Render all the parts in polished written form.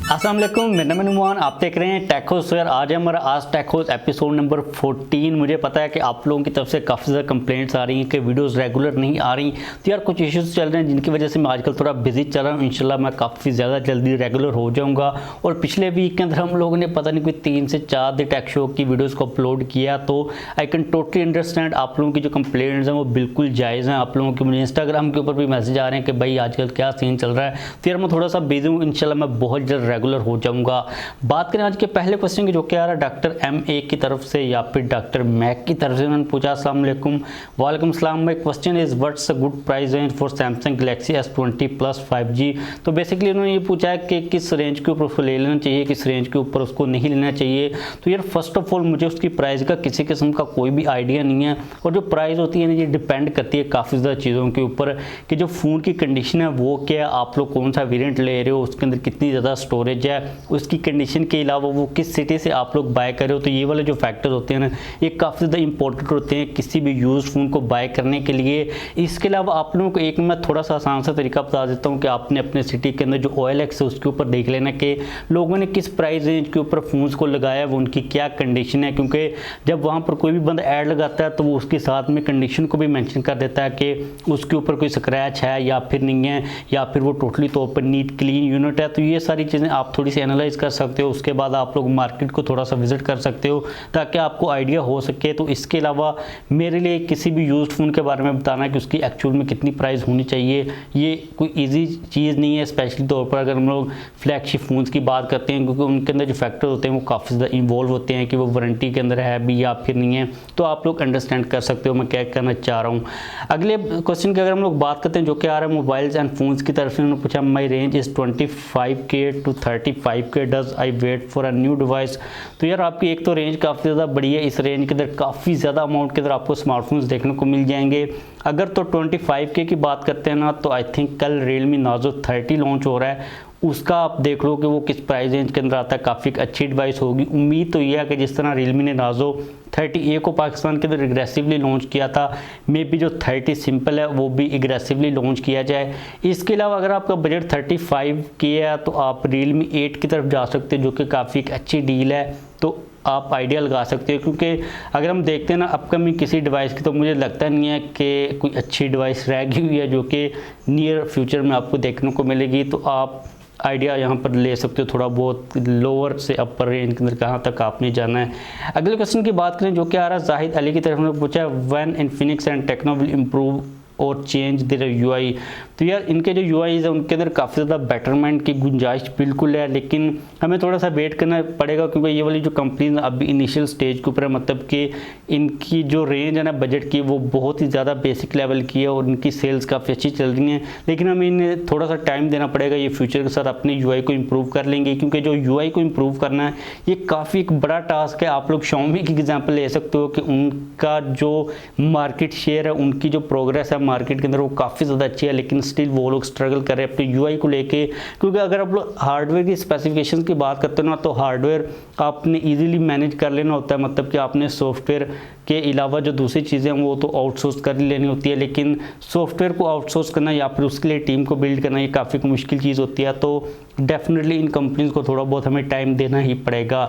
अस्सलाम वालेकुम, मेरा नाम नुमान, आप देख रहे हैं टेक्होज। सर आज है हमारा टेक्होज एपिसोड नंबर 14। मुझे पता है कि आप लोगों की तरफ से काफ़ी ज़्यादा कंप्लेंट्स आ रही हैं कि वीडियोस रेगुलर नहीं आ रही। तो यार कुछ इश्यूज़ चल रहे हैं जिनकी वजह से मैं आजकल थोड़ा बिजी चल रहा हूँ। इंशाल्लाह मैं काफ़ी ज़्यादा जल्दी रेगुलर हो जाऊँगा। और पिछले वीक के अंदर हम लोगों ने पता नहीं कोई 3 से 4 दिन टेक शो की वीडियोज़ को अपलोड किया। तो आई कैन टोटली अंडरस्टैंड आप लोगों की जो कंप्लेंट्स हैं वो बिल्कुल जायज़ हैं। आप लोगों के मुझे इंस्टाग्राम के ऊपर भी मैसेज आ रहे हैं कि भाई आजकल क्या सीन चल रहा है। तो यार मैं थोड़ा सा बिजी हूँ, इंशाल्लाह मैं बहुत जल्द रेगुलर हो जाऊँगा। बात करें आज के पहले क्वेश्चन की, जो कि आ रहा है डॉक्टर MA की तरफ से या फिर डॉक्टर मैक की तरफ से। उन्होंने पूछा अस्सलाम वालेकुम। वालेकुम सलाम। My question is what's a good price range for Samsung Galaxy S20 plus 5G। तो बेसिकली उन्होंने ये पूछा है कि किस रेंज के ऊपर उसको ले लेना चाहिए, किस रेंज के ऊपर उसको नहीं लेना चाहिए। तो यार फर्स्ट ऑफ ऑल मुझे उसकी प्राइस का किसी किस्म का कोई भी आइडिया नहीं है। और जो प्राइस होती है ना, ये डिपेंड करती है काफ़ी ज़्यादा चीज़ों के ऊपर कि जो फ़ोन की कंडीशन है वो क्या है, आप लोग कौन सा वेरिएंट ले रहे हो, उसके अंदर कितनी ज़्यादा स्टोरेज है, उसकी कंडीशन के अलावा वो किस सिटी से आप लोग बाय कर रहे हो। तो ये वाले जो फैक्टर्स होते हैं ना, ये काफ़ी ज़्यादा इंपॉर्टेंट होते हैं किसी भी यूज फ़ोन को बाय करने के लिए। इसके अलावा आप लोगों को एक मैं थोड़ा सा आसान सा तरीका बता देता हूँ कि आपने अपने सिटी के अंदर जो OLX है उसके ऊपर देख लेना कि लोगों ने किस प्राइस रेंज के ऊपर फ़ोन्स को लगाया है, वो उनकी क्या कंडीशन है। क्योंकि जब वहाँ पर कोई भी बंदा ऐड लगाता है तो वो उसके साथ में कंडीशन को भी मेंशन कर देता है कि उसके ऊपर कोई स्क्रैच है या फिर नहीं है, या फिर वो टोटली तौर पर नीट क्लीन यूनिट है। तो ये सारी चीज़ें आप थोड़ी सी एनालाइज कर सकते हो। उसके बाद आप लोग मार्केट को थोड़ा सा विजिट कर सकते हो ताकि आपको आइडिया हो सके। तो इसके अलावा मेरे लिए किसी भी यूज्ड फ़ोन के बारे में बताना कि उसकी एक्चुअल में कितनी प्राइस होनी चाहिए, ये कोई इजी चीज़ नहीं है। स्पेशली तौर पर अगर हम लोग फ्लैगशिप फ़ोन्स की बात करते हैं, क्योंकि उनके अंदर जो फैक्टर होते हैं वो काफ़ी ज़्यादा इन्वॉल्व होते हैं कि वो वारंटी के अंदर है भी या फिर नहीं है। तो आप लोग अंडरस्टैंड कर सकते हो मैं क्या कहना चाह रहा हूँ। अगले क्वेश्चन की अगर हम लोग बात करते हैं, जो कि आ रहा है मोबाइल्स एंड फ़ोन्स की तरफ से, उन्होंने पूछा my range is 25K to 35K, does I wait for a new device. तो यार आपकी एक तो रेंज काफ़ी ज़्यादा बड़ी है। इस रेंज के अंदर काफ़ी ज़्यादा अमाउंट के अंदर आपको स्मार्टफोन्स देखने को मिल जाएंगे। अगर तो 25K की बात करते हैं ना, तो आई थिंक कल Realme Nazo 30 लॉन्च हो रहा है। उसका आप देख लो कि वो किस प्राइस रेंज के अंदर आता है। काफ़ी अच्छी डिवाइस होगी। उम्मीद तो यह है कि जिस तरह Realme ने Nazo 30A को पाकिस्तान के अंदर एग्रेसिवली लॉन्च किया था, मे बी जो 30 सिंपल है वो भी एग्रेसिवली लॉन्च किया जाए। इसके अलावा अगर आपका बजट 35K है तो आप Realme 8 की तरफ जा सकते हो, जो कि काफ़ी एक अच्छी डील है। तो आप आइडिया लगा सकते हो, क्योंकि अगर हम देखते हैं ना अपकमिंग किसी डिवाइस की, तो मुझे लगता नहीं है कि कोई अच्छी डिवाइस रह गई हुई है जो कि नियर फ्यूचर में आपको देखने को मिलेगी। तो आप आइडिया यहाँ पर ले सकते हो थोड़ा बहुत लोअर से अपर रेंज के अंदर कहाँ तक आपने जाना है। अगले क्वेश्चन की बात करें, जो कि आ रहा है जाहिद अली की तरफ ने पूछा when Infinix and Tecno will improve और चेंज देयर UI। तो यार इनके जो UIs है उनके अंदर काफ़ी ज़्यादा बेटरमेंट की गुंजाइश बिल्कुल है, लेकिन हमें थोड़ा सा वेट करना पड़ेगा, क्योंकि ये वाली जो कंपनीज अभी इनिशियल स्टेज के ऊपर है। मतलब कि इनकी जो रेंज है ना बजट की, वो बहुत ही ज़्यादा बेसिक लेवल की है और इनकी सेल्स काफ़ी अच्छी चल रही हैं। लेकिन हमें इन्हें थोड़ा सा टाइम देना पड़ेगा। ये फ्यूचर के साथ अपने UI को इम्प्रूव कर लेंगे, क्योंकि जो UI को इम्प्रूव करना है ये काफ़ी एक बड़ा टास्क है। आप लोग Xiaomi की एग्जाम्पल ले सकते हो कि उनका जो मार्केट शेयर है, उनकी जो प्रोग्रेस है मार्केट के अंदर वो काफ़ी ज़्यादा अच्छी है, लेकिन स्टिल वो लोग स्ट्रगल कर रहे हैं अपने UI को लेके। क्योंकि अगर आप लोग हार्डवेयर की स्पेसिफिकेशंस की बात करते हो ना, तो हार्डवेयर आपने इजीली मैनेज कर लेना होता है। मतलब कि आपने सॉफ्टवेयर के अलावा जो दूसरी चीज़ें हैं वो तो आउटसोर्स कर लेनी होती है, लेकिन सॉफ्टवेयर को आउटसोर्स करना या फिर उसके लिए टीम को बिल्ड करना ये काफ़ी मुश्किल चीज़ होती है। तो डेफिनेटली इन कंपनीज को थोड़ा बहुत हमें टाइम देना ही पड़ेगा।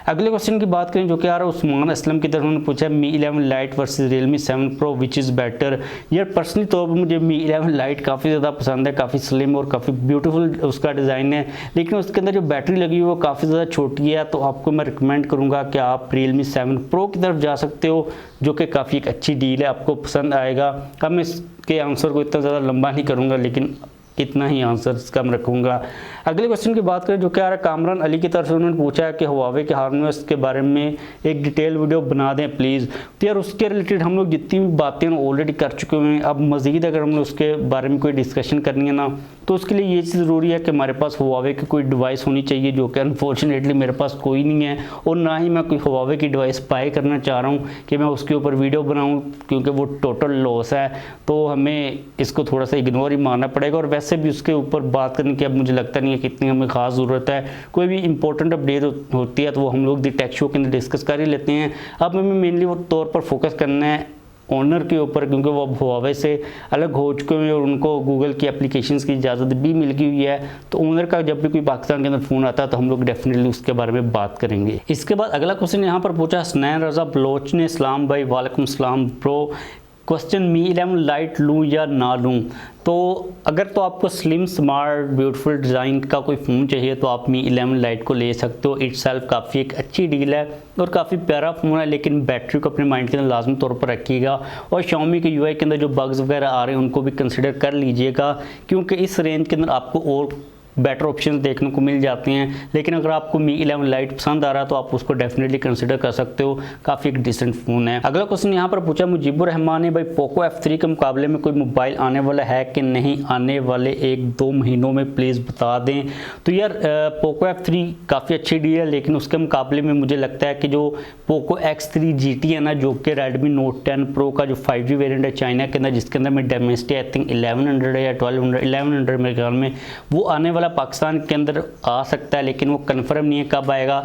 अगले क्वेश्चन की बात करें, जो कि आ रहा है उस्मान असलम की तरफ, उन्होंने पूछा Mi 11 Lite versus Realme 7 Pro which is better. यार पर्सनली तौर पर मुझे Mi 11 Lite काफ़ी ज़्यादा पसंद है, काफ़ी स्लिम और काफ़ी ब्यूटीफुल उसका डिज़ाइन है, लेकिन उसके अंदर जो बैटरी लगी हुई है वो काफ़ी ज़्यादा छोटी है। तो आपको मैं रिकमेंड करूँगा कि आप Realme 7 Pro की तरफ जा सकते हो, जो कि काफ़ी एक अच्छी डील है, आपको पसंद आएगा। अब मैं इसके आंसर को इतना ज़्यादा लंबा नहीं करूँगा, लेकिन इतना ही आंसर कम रखूँगा। अगले क्वेश्चन की बात करें, जो कि आ रहा है कामरान अली की तरफ से, उन्होंने पूछा है कि हुआवे के हार्डवेयर के बारे में एक डिटेल वीडियो बना दें प्लीज़। तो यार उसके रिलेटेड हम लोग जितनी भी बातें ऑलरेडी कर चुके हैं। अब मज़ीद अगर हम लोग उसके बारे में कोई डिस्कशन करनी है ना, तो उसके लिए ये चीज़ ज़रूरी है कि हमारे पास हुआवे की कोई डिवाइस होनी चाहिए, जो कि अनफॉर्चुनेटली मेरे पास कोई नहीं है। और ना ही मैं कोई हुआवे की डिवाइस बाय करना चाह रहा हूँ कि मैं उसके ऊपर वीडियो बनाऊँ, क्योंकि वो टोटल लॉस है। तो हमें इसको थोड़ा सा इग्नोर ही मानना पड़ेगा। और वैसे भी उसके ऊपर बात करने की अब मुझे लगता नहीं है कि इतनी हमें खास ज़रूरत है। कोई भी इंपॉर्टेंट अपडेट होती है तो वो हम लोग दी टेक शो के अंदर डिस्कस कर ही लेते हैं। अब हमें मेनली वो तौर पर फोकस करना है ओनर के ऊपर, क्योंकि वो हुआवे से अलग हो चुके हैं और उनको गूगल की एप्लीकेशंस की इजाज़त भी मिल गई हुई है। तो ओनर का जब भी कोई पाकिस्तान के अंदर फ़ोन आता है तो हम लोग डेफिनेटली उसके बारे में बात करेंगे। इसके बाद अगला क्वेश्चन यहाँ पर पूछा हसनैन रज़ा बलोच ने, सलाम भाई, वालेकुम सलाम ब्रो। क्वेश्चन मी 11 लाइट लूँ या ना लूँ। तो अगर तो आपको स्लिम स्मार्ट ब्यूटीफुल डिज़ाइन का कोई फ़ोन चाहिए तो आप मी 11 लाइट को ले सकते हो। इटसेल्फ काफ़ी एक अच्छी डील है और काफ़ी प्यारा फ़ोन है, लेकिन बैटरी को अपने माइंड के अंदर लाजमी तौर पर रखिएगा और Xiaomi के UI के अंदर जो बग्स वगैरह आ रहे हैं उनको भी कंसिडर कर लीजिएगा, क्योंकि इस रेंज के अंदर आपको और बेटर ऑप्शंस देखने को मिल जाते हैं। लेकिन अगर आपको मी 11 लाइट पसंद आ रहा है तो आप उसको डेफिनेटली कंसिडर कर सकते हो, काफ़ी एक डिसेंट फ़ोन है। अगला क्वेश्चन यहाँ पर पूछा मुजीबुर रहमान ने, भाई पोको F3 के मुकाबले में कोई मोबाइल आने वाला है कि नहीं, आने वाले 1-2 महीनों में प्लीज़ बता दें। तो यार पोको F3 काफ़ी अच्छी डील है, लेकिन उसके मुकाबले में मुझे लगता है कि जो पोको X3 GT है ना, जो कि रेडमी नोट 10 प्रो का जो 5G वेरिएंट है चाइना के अंदर, जिसके अंदर में डायमेंसिटी आई थिंक 1100 है या 1100 मेरे ख्याल में, वो आने वाला पाकिस्तान के अंदर आ सकता है, लेकिन वो कंफर्म नहीं है कब आएगा।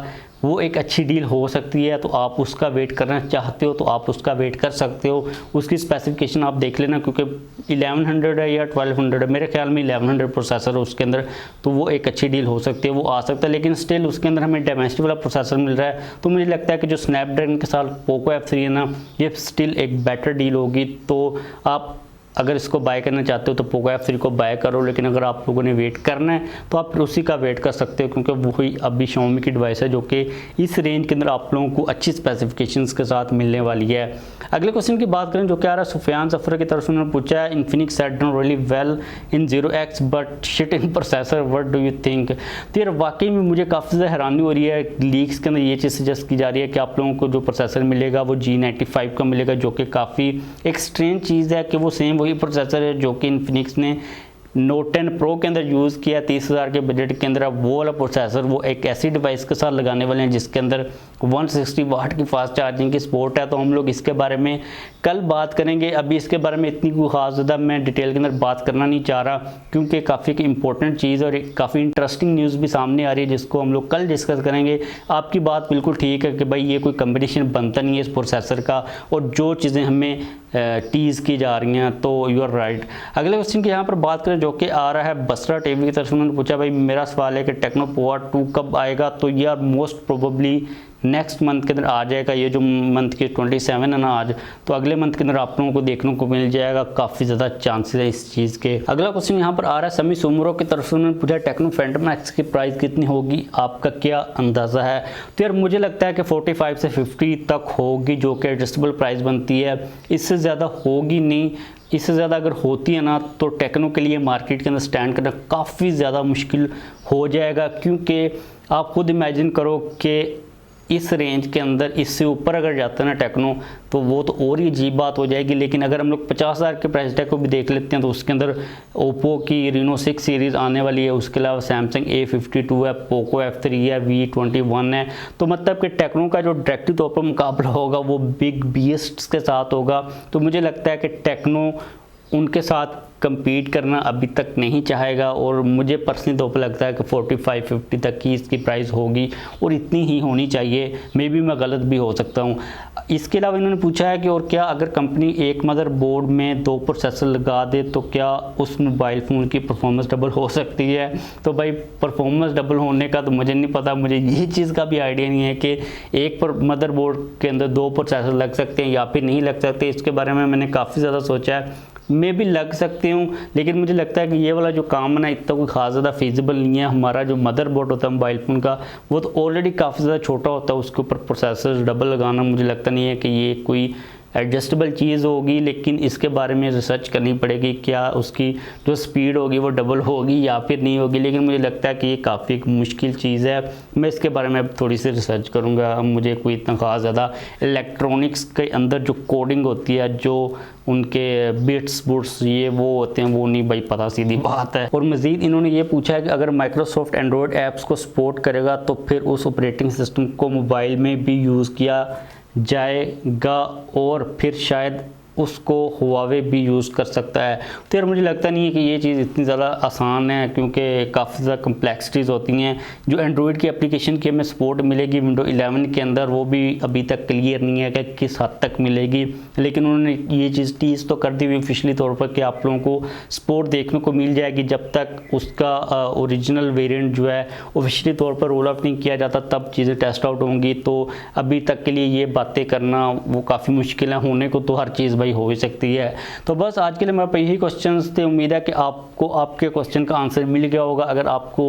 वो एक अच्छी डील हो सकती है, तो आप उसका वेट करना चाहते हो तो आप उसका वेट कर सकते हो। उसकी स्पेसिफिकेशन आप देख लेना, क्योंकि 1100 है या 1200 है, मेरे ख्याल में 1100 प्रोसेसर है उसके अंदर, तो वो एक अच्छी डील हो सकती है, वो आ सकता है। लेकिन स्टिल उसके अंदर हमें डायमेंसिटी वाला प्रोसेसर मिल रहा है, तो मुझे लगता है कि जो स्नैपड्रैगन के साथ पोको F3 है ना, ये स्टिल एक बेटर डील होगी। तो आप अगर इसको बाय करना चाहते हो तो पोको F3 को बाय करो, लेकिन अगर आप लोगों ने वेट करना है तो आप उसी का वेट कर सकते हो, क्योंकि वही अभी Xiaomi की डिवाइस है जो कि इस रेंज के अंदर आप लोगों को अच्छी स्पेसिफिकेशंस के साथ मिलने वाली है। अगले क्वेश्चन की बात करें जो कि आ रहा है सुफियान सफ़र की तरफ से, उन्होंने पूछा है Infinix set done really well in 0x but shit in processor, what do you think. तो यार वाकई में मुझे काफ़ी ज़्यादा हैरानी हो रही है, लीक्स के अंदर ये चीज़ सजेस्ट की जा रही है कि आप लोगों को जो प्रोसेसर मिलेगा वो G95 का मिलेगा, जो कि काफ़ी एक स्ट्रेंज चीज़ है कि वो सेम वही प्रोसेसर है जो कि इन्फिनिक्स ने नोट 10 प्रो के अंदर यूज़ किया 30,000 के बजट के अंदर। अब वो वाला प्रोसेसर वो एक ऐसी डिवाइस के साथ लगाने वाले हैं जिसके अंदर 160 वाट की फास्ट चार्जिंग की सपोर्ट है। तो हम लोग इसके बारे में कल बात करेंगे, अभी इसके बारे में इतनी कोई ख़ास ज़्यादा मैं डिटेल के अंदर बात करना नहीं चाह रहा, क्योंकि काफ़ी इंपॉर्टेंट चीज़ और एक काफ़ी इंटरेस्टिंग न्यूज़ भी सामने आ रही है जिसको हम लोग कल डिस्कस करेंगे। आपकी बात बिल्कुल ठीक है कि भाई ये कोई कंपटीशन बनता नहीं है इस प्रोसेसर का, और जो चीज़ें हमें टीज़ की जा रही हैं, तो यू आर राइट। अगले क्वेश्चन की यहाँ पर बात करें जो कि आ रहा है बसरा टीवी की तरफ से, उन्होंने पूछा भाई मेरा सवाल है कि टेक्नो पोवा 2 कब आएगा। तो यार मोस्ट प्रोबेबली नेक्स्ट मंथ के अंदर आ जाएगा, ये जो मंथ की 27 है ना आज, तो अगले मंथ के अंदर आप लोगों को देखने को मिल जाएगा, काफ़ी ज़्यादा चांसेस है इस चीज़ के। अगला क्वेश्चन यहाँ पर आ रहा है समी सुमरो की तरफ से, उन्होंने पूछा टेक्नो फैंटम एक्स की प्राइस कितनी होगी, आपका क्या अंदाज़ा है। तो यार मुझे लगता है कि 45 से 50 तक होगी, जो कि एडजस्टेबल प्राइस बनती है, इससे ज़्यादा होगी नहीं। इससे ज़्यादा अगर होती है ना तो टेक्नो के लिए मार्केट के अंदर स्टैंड करना काफ़ी ज़्यादा मुश्किल हो जाएगा, क्योंकि आप खुद इमेजिन करो कि इस रेंज के अंदर इससे ऊपर अगर जाता है ना टेक्नो, तो वो तो और ही अजीब बात हो जाएगी। लेकिन अगर हम लोग 50,000 के प्राइस टैग को भी देख लेते हैं तो उसके अंदर ओप्पो की Reno 6 सीरीज़ आने वाली है, उसके अलावा सैमसंग A52 है, पोको F3 है, V21 है। तो मतलब कि टेक्नो का जो डायरेक्टली तौर पर मुकाबला होगा वो बिग बीएस्ट्स के साथ होगा। तो मुझे लगता है कि टेक्नो उनके साथ compete करना अभी तक नहीं चाहेगा, और मुझे पर्सनली तौर पर लगता है कि 45-50 तक की इसकी प्राइस होगी, और इतनी ही होनी चाहिए। मे बी मैं गलत भी हो सकता हूँ। इसके अलावा इन्होंने पूछा है कि और क्या अगर कंपनी एक मदरबोर्ड में 2 प्रोसेसर लगा दे तो क्या उस मोबाइल फ़ोन की परफॉर्मेंस डबल हो सकती है। तो भाई परफॉर्मेंस डबल होने का तो मुझे नहीं पता, मुझे ये चीज़ का भी आइडिया नहीं है कि एक मदरबोर्ड के अंदर 2 प्रोसेसर लग सकते हैं या फिर नहीं लग सकते। इसके बारे में मैंने काफ़ी ज़्यादा सोचा है, मैं भी लग सकते हूँ, लेकिन मुझे लगता है कि ये वाला जो काम है ना इतना कोई ख़ास ज़्यादा फीजिबल नहीं है। हमारा जो मदरबोर्ड होता है मोबाइल फ़ोन का वो तो ऑलरेडी काफ़ी ज़्यादा छोटा होता है, उसके ऊपर प्रोसेसर डबल लगाना मुझे लगता नहीं है कि ये कोई एडजस्टेबल चीज़ होगी। लेकिन इसके बारे में रिसर्च करनी पड़ेगी, क्या उसकी जो स्पीड होगी वो डबल होगी या फिर नहीं होगी। लेकिन मुझे लगता है कि ये काफ़ी एक मुश्किल चीज़ है, मैं इसके बारे में थोड़ी सी रिसर्च करूँगा। मुझे कोई इतना ख़ास ज़्यादा इलेक्ट्रॉनिक्स के अंदर जो कोडिंग होती है, जो उनके बिट्स बुट्स ये वो होते हैं, वो नहीं भाई पता, सीधी बात है। और मज़ीद इन्होंने ये पूछा है कि अगर माइक्रोसॉफ्ट एंड्रॉयड ऐप्स को सपोर्ट करेगा तो फिर उस ऑपरेटिंग सिस्टम को मोबाइल में भी यूज़ किया जाएगा, और फिर शायद उसको हुआवे भी यूज़ कर सकता है। तो यार मुझे लगता नहीं है कि ये चीज़ इतनी ज़्यादा आसान है, क्योंकि काफ़ी ज़्यादा कम्प्लेक्सिटीज़ होती हैं। जो एंड्रॉयड की एप्लीकेशन की हमें सपोर्ट मिलेगी विंडो 11 के अंदर, वो भी अभी तक क्लियर नहीं है कि किस हद तक मिलेगी, लेकिन उन्होंने ये चीज़ टीज़ तो कर दी हुई ऑफिशियली तौर पर कि आप लोगों को सपोर्ट देखने को मिल जाएगी। जब तक उसका ओरिजिनल वेरिएंट जो है ऑफिशियली तौर पर रोल आउट नहीं किया जाता तब चीज़ें टेस्ट आउट होंगी। तो अभी तक के लिए ये बातें करना वो काफ़ी मुश्किल है, होने को तो हर चीज़ भाई हो ही सकती है। तो बस आज के लिए मेरे पास यही क्वेश्चन थे। उम्मीद है कि आपको आपके क्वेश्चन का आंसर मिल गया होगा। अगर आपको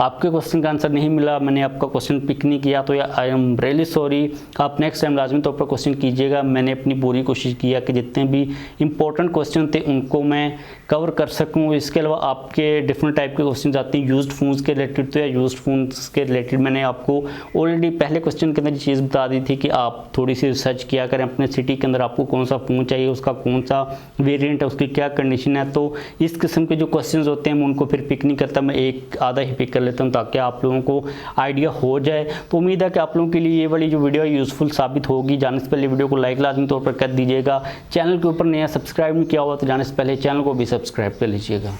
आपके क्वेश्चन का आंसर नहीं मिला, मैंने आपका क्वेश्चन पिक नहीं किया, तो आई एम रियली सॉरी। आप नेक्स्ट टाइम लाजमी तौर पर क्वेश्चन कीजिएगा। मैंने अपनी पूरी कोशिश किया कि जितने भी इंपॉर्टेंट क्वेश्चन थे उनको मैं कवर कर सकूं। इसके अलावा आपके डिफरेंट टाइप के क्वेश्चन आते हैं यूज्ड फ़ोन्स के रिलेटेड, तो या यूज्ड फ़ोन्स के रिलेटेड मैंने आपको ऑलरेडी पहले क्वेश्चन के अंदर चीज़ बता दी थी कि आप थोड़ी सी रिसर्च किया करें अपने सिटी के अंदर आपको कौन सा फ़ोन चाहिए, उसका कौन सा वेरिएंट है, उसकी क्या कंडीशन है। तो इस किस्म के जो क्वेश्चंस होते हैं मैं उनको फिर पिक नहीं करता, मैं एक आधा ही पिक कर लेता हूँ ताकि आप लोगों को आइडिया हो जाए। तो उम्मीद है कि आप लोगों के लिए ये वाली जो वीडियो है यूज़फुल साबित होगी। जाने से पहले वीडियो को लाइक लाजमी तौर पर कर दीजिएगा। चैनल के ऊपर नया सब्सक्राइब नहीं किया हुआ तो जाने से पहले चैनल को भी सब्सक्राइब कर लीजिएगा।